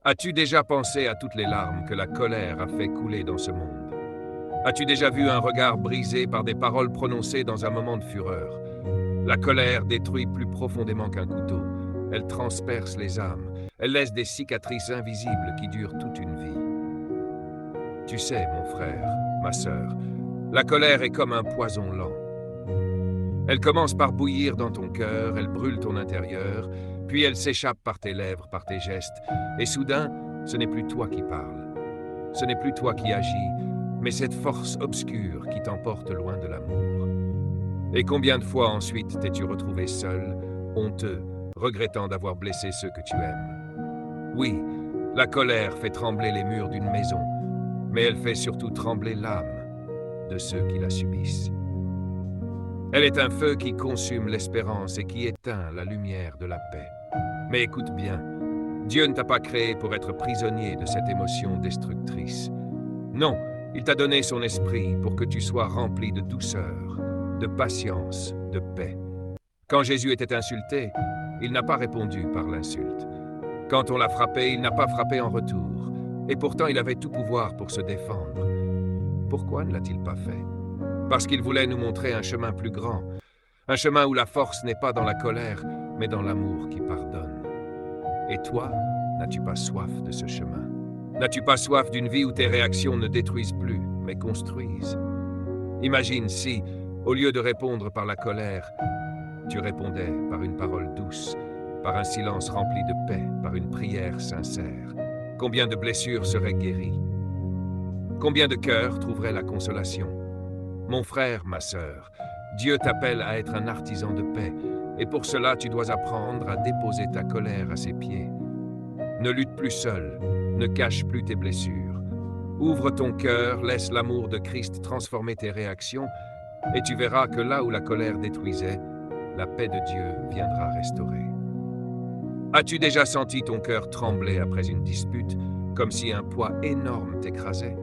As-tu déjà pensé à toutes les larmes que la colère a fait couler dans ce monde? As-tu déjà vu un regard brisé par des paroles prononcées dans un moment de fureur? La colère détruit plus profondément qu'un couteau. Elle transperce les âmes. Elle laisse des cicatrices invisibles qui durent toute une vie. Tu sais, mon frère, ma sœur, la colère est comme un poison lent. Elle commence par bouillir dans ton cœur, elle brûle ton intérieur, puis elle s'échappe par tes lèvres, par tes gestes, et soudain, ce n'est plus toi qui parles. Ce n'est plus toi qui agis, mais cette force obscure qui t'emporte loin de l'amour. Et combien de fois ensuite t'es-tu retrouvé seul, honteux, regrettant d'avoir blessé ceux que tu aimes? Oui, la colère fait trembler les murs d'une maison, mais elle fait surtout trembler l'âme de ceux qui la subissent. Elle est un feu qui consume l'espérance et qui éteint la lumière de la paix. Mais écoute bien, Dieu ne t'a pas créé pour être prisonnier de cette émotion destructrice. Non, il t'a donné son esprit pour que tu sois rempli de douceur, de patience, de paix. Quand Jésus était insulté, il n'a pas répondu par l'insulte. Quand on l'a frappé, il n'a pas frappé en retour. Et pourtant, il avait tout pouvoir pour se défendre. Pourquoi ne l'a-t-il pas fait? Parce qu'il voulait nous montrer un chemin plus grand, un chemin où la force n'est pas dans la colère, mais dans l'amour qui pardonne. Et toi, n'as-tu pas soif de ce chemin? N'as-tu pas soif d'une vie où tes réactions ne détruisent plus, mais construisent? Imagine si, au lieu de répondre par la colère, tu répondais par une parole douce, par un silence rempli de paix, par une prière sincère. Combien de blessures seraient guéries? Combien de cœurs trouveraient la consolation? Mon frère, ma sœur, Dieu t'appelle à être un artisan de paix, et pour cela tu dois apprendre à déposer ta colère à ses pieds. Ne lutte plus seul, ne cache plus tes blessures. Ouvre ton cœur, laisse l'amour de Christ transformer tes réactions, et tu verras que là où la colère détruisait, la paix de Dieu viendra restaurer. As-tu déjà senti ton cœur trembler après une dispute, comme si un poids énorme t'écrasait?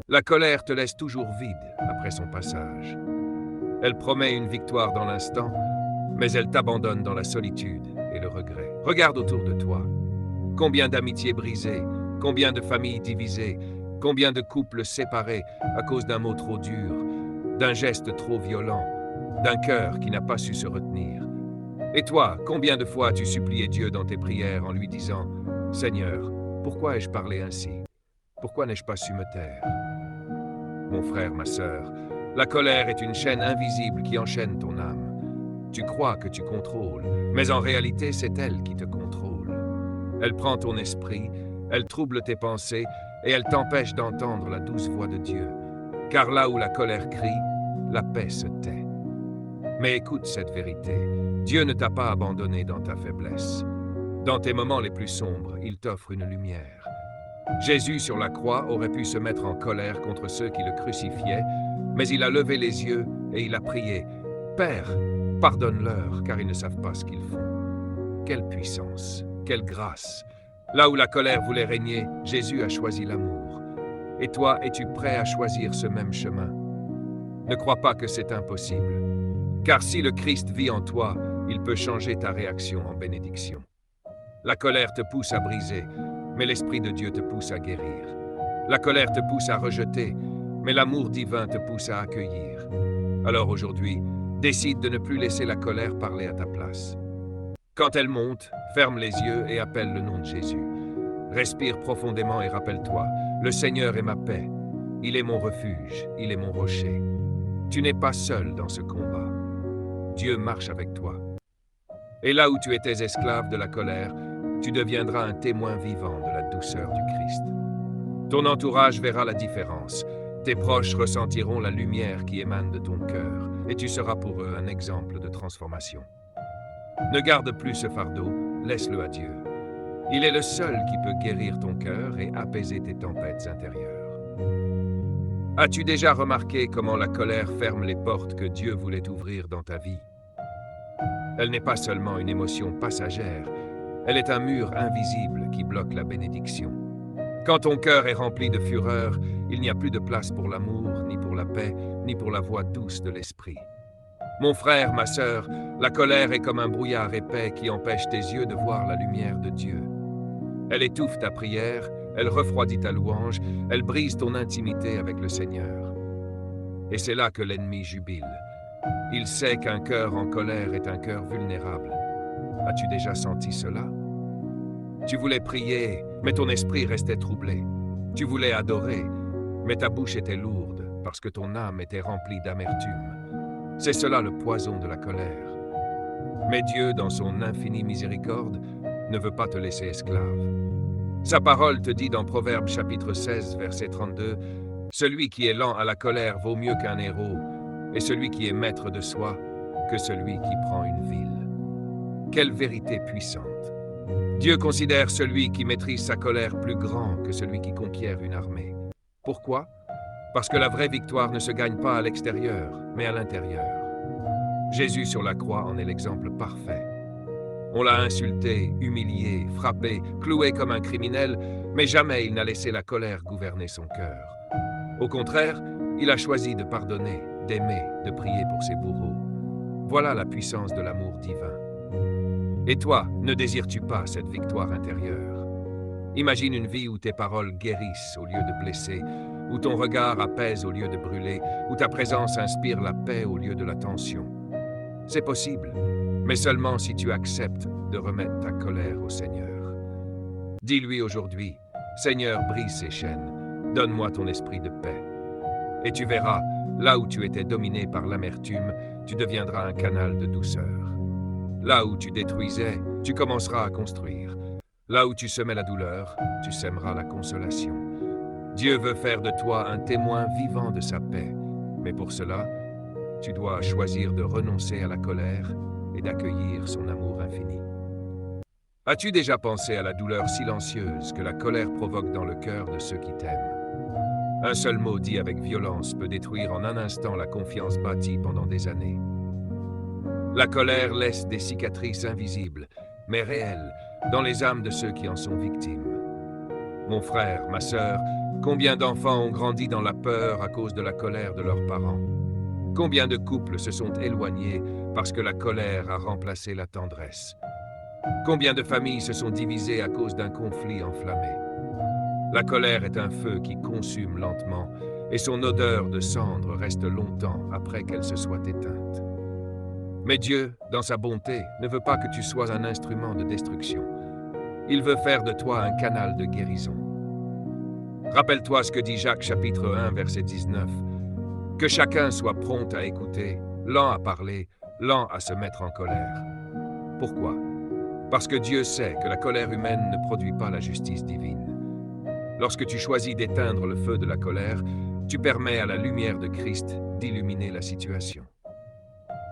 La colère te laisse toujours vide après son passage. Elle promet une victoire dans l'instant, mais elle t'abandonne dans la solitude et le regret. Regarde autour de toi. Combien d'amitiés brisées, combien de familles divisées, combien de couples séparés à cause d'un mot trop dur, d'un geste trop violent, d'un cœur qui n'a pas su se retenir. Et toi, combien de fois as-tu supplié Dieu dans tes prières en lui disant « Seigneur, pourquoi ai-je parlé ainsi? Pourquoi n'ai-je pas su me taire ?» Mon frère, ma sœur, la colère est une chaîne invisible qui enchaîne ton âme. Tu crois que tu contrôles, mais en réalité, c'est elle qui te contrôle. Elle prend ton esprit, elle trouble tes pensées et elle t'empêche d'entendre la douce voix de Dieu. Car là où la colère crie, la paix se tait. Mais écoute cette vérité, Dieu ne t'a pas abandonné dans ta faiblesse. Dans tes moments les plus sombres, il t'offre une lumière. Jésus sur la croix aurait pu se mettre en colère contre ceux qui le crucifiaient, mais il a levé les yeux et il a prié « Père, pardonne-leur, car ils ne savent pas ce qu'ils font. » Quelle puissance, quelle grâce! Là où la colère voulait régner, Jésus a choisi l'amour. Et toi, es-tu prêt à choisir ce même chemin? Ne crois pas que c'est impossible. Car si le Christ vit en toi, il peut changer ta réaction en bénédiction. La colère te pousse à briser, mais l'Esprit de Dieu te pousse à guérir. La colère te pousse à rejeter, mais l'amour divin te pousse à accueillir. Alors aujourd'hui, décide de ne plus laisser la colère parler à ta place. Quand elle monte, ferme les yeux et appelle le nom de Jésus. Respire profondément et rappelle-toi, le Seigneur est ma paix. Il est mon refuge, il est mon rocher. Tu n'es pas seul dans ce combat. Dieu marche avec toi. Et là où tu étais esclave de la colère, tu deviendras un témoin vivant de la douceur du Christ. Ton entourage verra la différence. Tes proches ressentiront la lumière qui émane de ton cœur, et tu seras pour eux un exemple de transformation. Ne garde plus ce fardeau, laisse-le à Dieu. Il est le seul qui peut guérir ton cœur et apaiser tes tempêtes intérieures. As-tu déjà remarqué comment la colère ferme les portes que Dieu voulait ouvrir dans ta vie? Elle n'est pas seulement une émotion passagère, elle est un mur invisible qui bloque la bénédiction. Quand ton cœur est rempli de fureur, il n'y a plus de place pour l'amour, ni pour la paix, ni pour la voix douce de l'esprit. Mon frère, ma sœur, la colère est comme un brouillard épais qui empêche tes yeux de voir la lumière de Dieu. Elle étouffe ta prière, elle refroidit ta louange, elle brise ton intimité avec le Seigneur. Et c'est là que l'ennemi jubile. Il sait qu'un cœur en colère est un cœur vulnérable. As-tu déjà senti cela? Tu voulais prier, mais ton esprit restait troublé. Tu voulais adorer, mais ta bouche était lourde parce que ton âme était remplie d'amertume. C'est cela le poison de la colère. Mais Dieu, dans son infinie miséricorde, ne veut pas te laisser esclave. Sa parole te dit dans Proverbes chapitre 16, verset 32, « Celui qui est lent à la colère vaut mieux qu'un héros, et celui qui est maître de soi que celui qui prend une ville. » Quelle vérité puissante! Dieu considère celui qui maîtrise sa colère plus grand que celui qui conquiert une armée. Pourquoi? Parce que la vraie victoire ne se gagne pas à l'extérieur, mais à l'intérieur. Jésus sur la croix en est l'exemple parfait. On l'a insulté, humilié, frappé, cloué comme un criminel, mais jamais il n'a laissé la colère gouverner son cœur. Au contraire, il a choisi de pardonner, d'aimer, de prier pour ses bourreaux. Voilà la puissance de l'amour divin. Et toi, ne désires-tu pas cette victoire intérieure? Imagine une vie où tes paroles guérissent au lieu de blesser, où ton regard apaise au lieu de brûler, où ta présence inspire la paix au lieu de la tension. C'est possible, mais seulement si tu acceptes de remettre ta colère au Seigneur. Dis-lui aujourd'hui, « Seigneur, brise ces chaînes, donne-moi ton esprit de paix. » Et tu verras, là où tu étais dominé par l'amertume, tu deviendras un canal de douceur. Là où tu détruisais, tu commenceras à construire. Là où tu semais la douleur, tu sèmeras la consolation. Dieu veut faire de toi un témoin vivant de sa paix, mais pour cela, tu dois choisir de renoncer à la colère et d'accueillir son amour infini. As-tu déjà pensé à la douleur silencieuse que la colère provoque dans le cœur de ceux qui t'aiment? Un seul mot dit avec violence peut détruire en un instant la confiance bâtie pendant des années. La colère laisse des cicatrices invisibles, mais réelles, dans les âmes de ceux qui en sont victimes. Mon frère, ma sœur, combien d'enfants ont grandi dans la peur à cause de la colère de leurs parents? Combien de couples se sont éloignés parce que la colère a remplacé la tendresse? Combien de familles se sont divisées à cause d'un conflit enflammé? La colère est un feu qui consume lentement, et son odeur de cendre reste longtemps après qu'elle se soit éteinte. Mais Dieu, dans sa bonté, ne veut pas que tu sois un instrument de destruction. Il veut faire de toi un canal de guérison. Rappelle-toi ce que dit Jacques chapitre 1, verset 19. « Que chacun soit prompt à écouter, lent à parler, lent à se mettre en colère. » Pourquoi? Parce que Dieu sait que la colère humaine ne produit pas la justice divine. Lorsque tu choisis d'éteindre le feu de la colère, tu permets à la lumière de Christ d'illuminer la situation.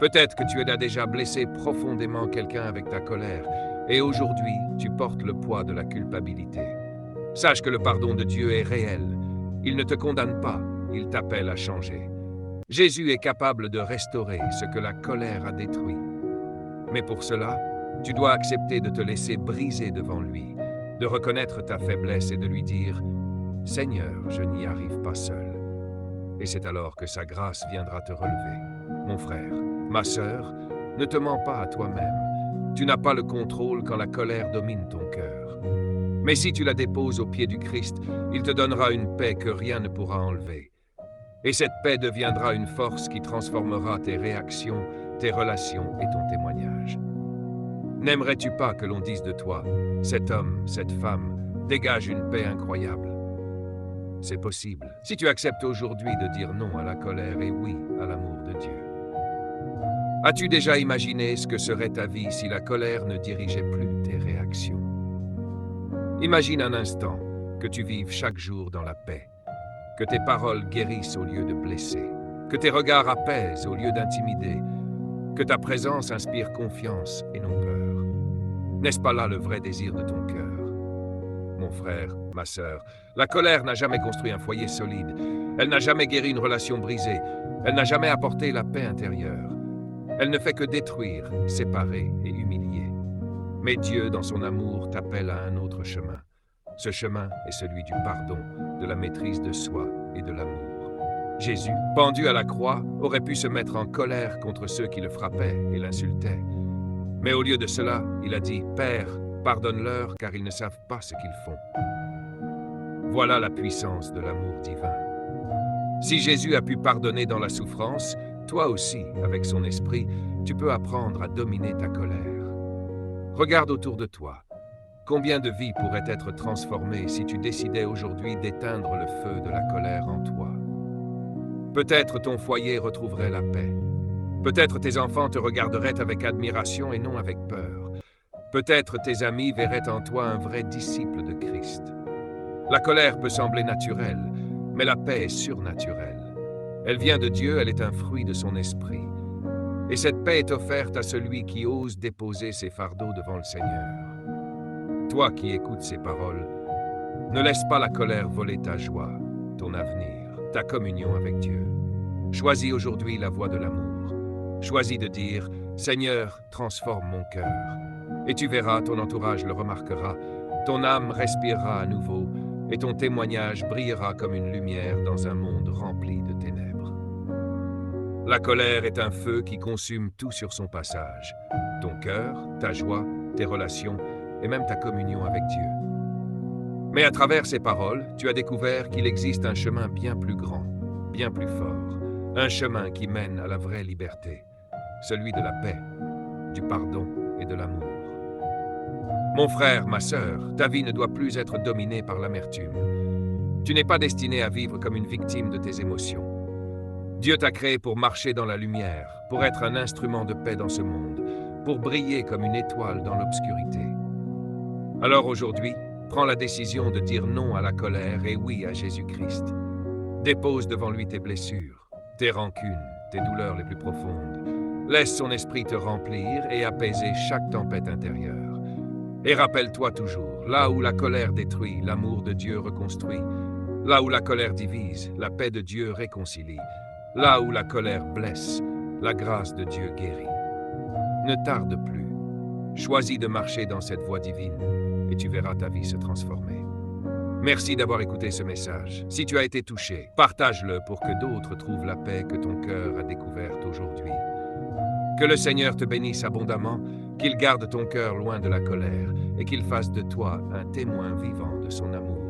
Peut-être que tu as déjà blessé profondément quelqu'un avec ta colère, et aujourd'hui, tu portes le poids de la culpabilité. Sache que le pardon de Dieu est réel. Il ne te condamne pas, il t'appelle à changer. Jésus est capable de restaurer ce que la colère a détruit. Mais pour cela, tu dois accepter de te laisser briser devant lui, de reconnaître ta faiblesse et de lui dire « Seigneur, je n'y arrive pas seul. » Et c'est alors que sa grâce viendra te relever. Mon frère, ma sœur, ne te mens pas à toi-même. Tu n'as pas le contrôle quand la colère domine ton cœur. Mais si tu la déposes aux pieds du Christ, il te donnera une paix que rien ne pourra enlever. Et cette paix deviendra une force qui transformera tes réactions, tes relations et ton témoignage. N'aimerais-tu pas que l'on dise de toi, cet homme, cette femme, dégage une paix incroyable? C'est possible, si tu acceptes aujourd'hui de dire non à la colère et oui à l'amour de Dieu. As-tu déjà imaginé ce que serait ta vie si la colère ne dirigeait plus tes réactions? Imagine un instant que tu vives chaque jour dans la paix, que tes paroles guérissent au lieu de blesser, que tes regards apaisent au lieu d'intimider, que ta présence inspire confiance et non peur. N'est-ce pas là le vrai désir de ton cœur? Mon frère, ma sœur, la colère n'a jamais construit un foyer solide, elle n'a jamais guéri une relation brisée, elle n'a jamais apporté la paix intérieure. Elle ne fait que détruire, séparer et humilier. Mais Dieu, dans son amour, t'appelle à un autre chemin. Ce chemin est celui du pardon, de la maîtrise de soi et de l'amour. Jésus, pendu à la croix, aurait pu se mettre en colère contre ceux qui le frappaient et l'insultaient. Mais au lieu de cela, il a dit « Père, Pardonne-leur car ils ne savent pas ce qu'ils font. Voilà la puissance de l'amour divin. Si Jésus a pu pardonner dans la souffrance, toi aussi, avec son esprit, tu peux apprendre à dominer ta colère. Regarde autour de toi. Combien de vies pourraient être transformées si tu décidais aujourd'hui d'éteindre le feu de la colère en toi? Peut-être ton foyer retrouverait la paix. Peut-être tes enfants te regarderaient avec admiration et non avec peur. Peut-être tes amis verraient en toi un vrai disciple de Christ. La colère peut sembler naturelle, mais la paix est surnaturelle. Elle vient de Dieu, elle est un fruit de son esprit. Et cette paix est offerte à celui qui ose déposer ses fardeaux devant le Seigneur. Toi qui écoutes ces paroles, ne laisse pas la colère voler ta joie, ton avenir, ta communion avec Dieu. Choisis aujourd'hui la voie de l'amour. Choisis de dire « Seigneur, transforme mon cœur ». Et tu verras, ton entourage le remarquera, ton âme respirera à nouveau et ton témoignage brillera comme une lumière dans un monde rempli de ténèbres. La colère est un feu qui consume tout sur son passage, ton cœur, ta joie, tes relations et même ta communion avec Dieu. Mais à travers ces paroles, tu as découvert qu'il existe un chemin bien plus grand, bien plus fort, un chemin qui mène à la vraie liberté, celui de la paix, du pardon et de l'amour. Mon frère, ma sœur, ta vie ne doit plus être dominée par l'amertume. Tu n'es pas destiné à vivre comme une victime de tes émotions. Dieu t'a créé pour marcher dans la lumière, pour être un instrument de paix dans ce monde, pour briller comme une étoile dans l'obscurité. Alors aujourd'hui, prends la décision de dire non à la colère et oui à Jésus-Christ. Dépose devant lui tes blessures, tes rancunes, tes douleurs les plus profondes. Laisse son esprit te remplir et apaiser chaque tempête intérieure. Et rappelle-toi toujours, là où la colère détruit, l'amour de Dieu reconstruit. Là où la colère divise, la paix de Dieu réconcilie. Là où la colère blesse, la grâce de Dieu guérit. Ne tarde plus. Choisis de marcher dans cette voie divine et tu verras ta vie se transformer. Merci d'avoir écouté ce message. Si tu as été touché, partage-le pour que d'autres trouvent la paix que ton cœur a découverte aujourd'hui. Que le Seigneur te bénisse abondamment, qu'il garde ton cœur loin de la colère et qu'il fasse de toi un témoin vivant de son amour.